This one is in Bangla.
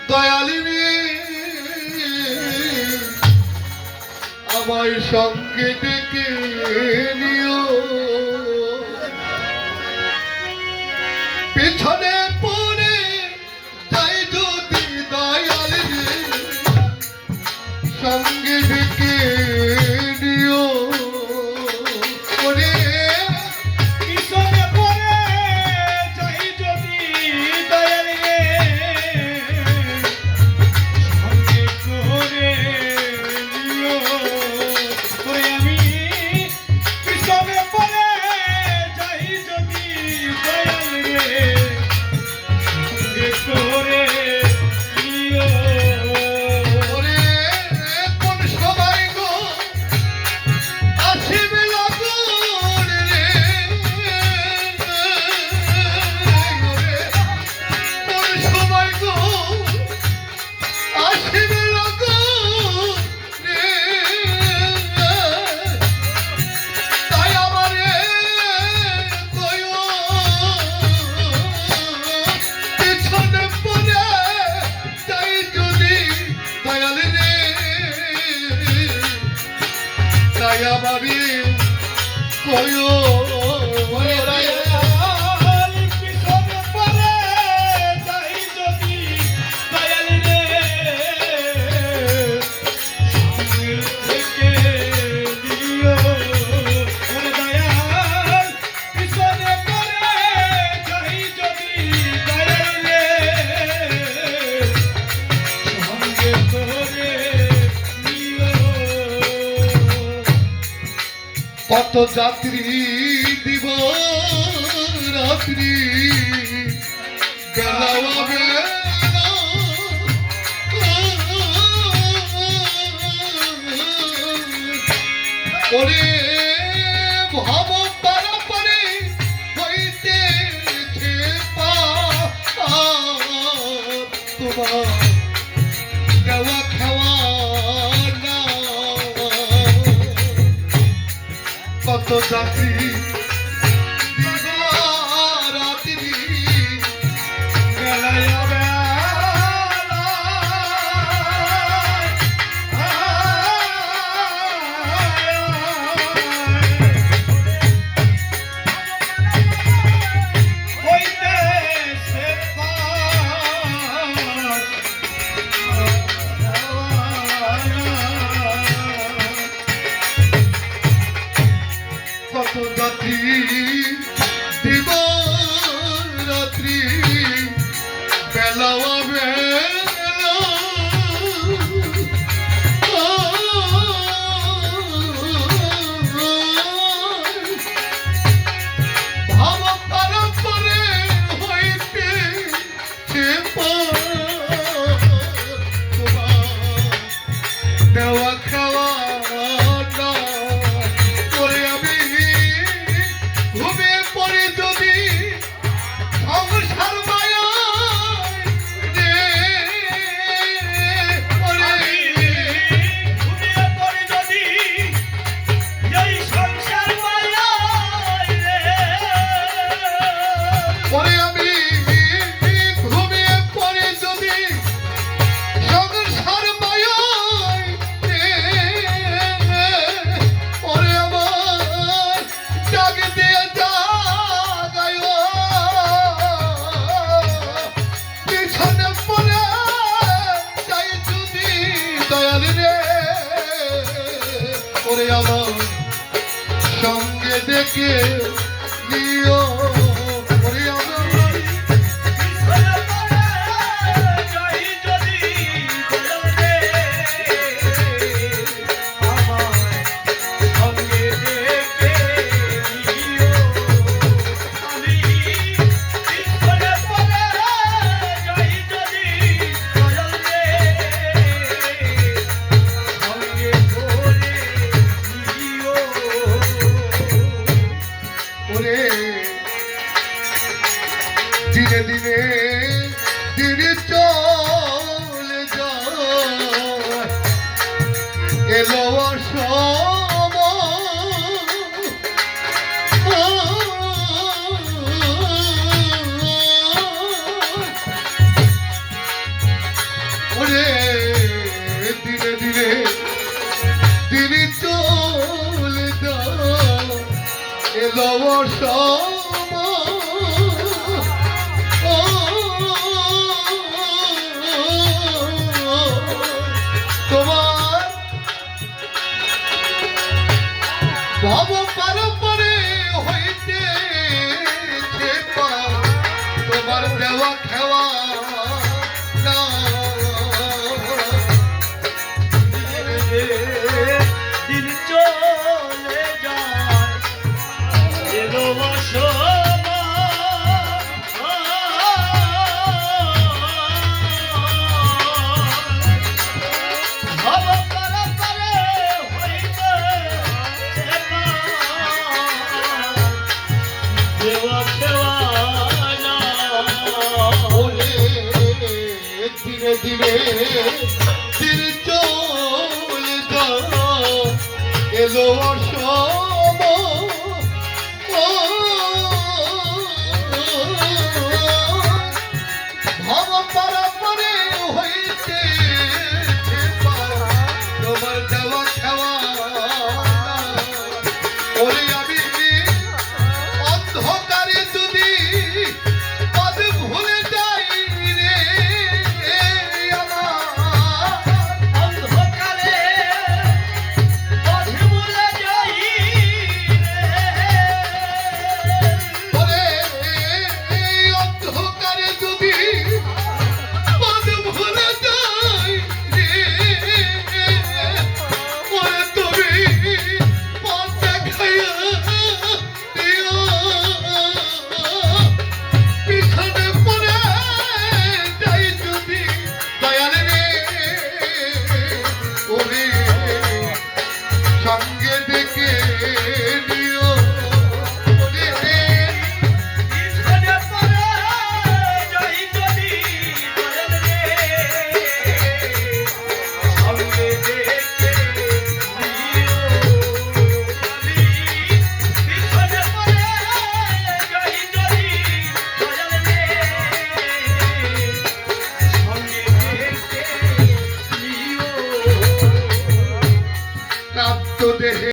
দয়ালিনী আমায় সঙ্গে ডেকে নিও, পিছনে পড়ে যাই যদি দয়ালিনী সঙ্গে ডেকে নিও। ওরে পিছনে পড়ে যাই যদি দয়ালিনী সঙ্গে করে নিও। ওরে আমি পিছনে পড়ে যাই যদি দয়ালিনী সঙ্গে করে নিও। ওরে কোন সবাই গো আসিবে লগন রে, ওরে কোন সবাই গো আসিবে লগন রে, তাই আমারে কইও পিছনে পড়ে যাই যদি দয়ালি রে, তাই আমারে কইও। ওরে দয়াল পিছনে পড়ে যাই যদি দয়ালিনী সঙ্গে থেকে নিও। ওরে দয়াল পিছনে পড়ে যাই যদি দয়ালিনী সঙ্গে করে নিও। কত যাত্রী দিব রাত্রি বেলাবে ওরে ভব পারাপারে হইতেছে তোমার দেওয়া খাওয়া না। কত যাত্রী দিব রাত্রি বেলায় কত যাত্রী দিব রাত্রি বেলাওয়া বেলা ভাব পারাপারে হইতে সে দেওয়া খাওয়া না। করে আমি ঘুমিয়ে পড়ি যদি সংসার মায়ায় রে, ওরে ঘুমিয়ে পড়ি যদি এই সংসার মায়ায় রে। ওরে আমি ঘুমিয়ে পড়ি যদি সংসার মায়ায় রে, ওরে আমার জাগ দিয়ে জাগায় পিছনে পড়ে যাই যদি দয়ালি রে, ওরে আমার সঙ্গে ডেকে নিও। ওরে আমার পিছনে পড়ে যাই যদি দয়ালিনী আমায় সঙ্গে ডেকে নিও। আমি পিছনে পড়ে যাই যদি দয়ালিনী সঙ্গে করে নিও। ওরে দিনে দিনে দিনে চলে যায় এলো সময় এলো তোমার ভব পরে হইতে তোমার দেওয়া খেওয়া না দিন চলে যায় এলো ধীরে ধীরে দিন চলে যায় এলো ভব পরে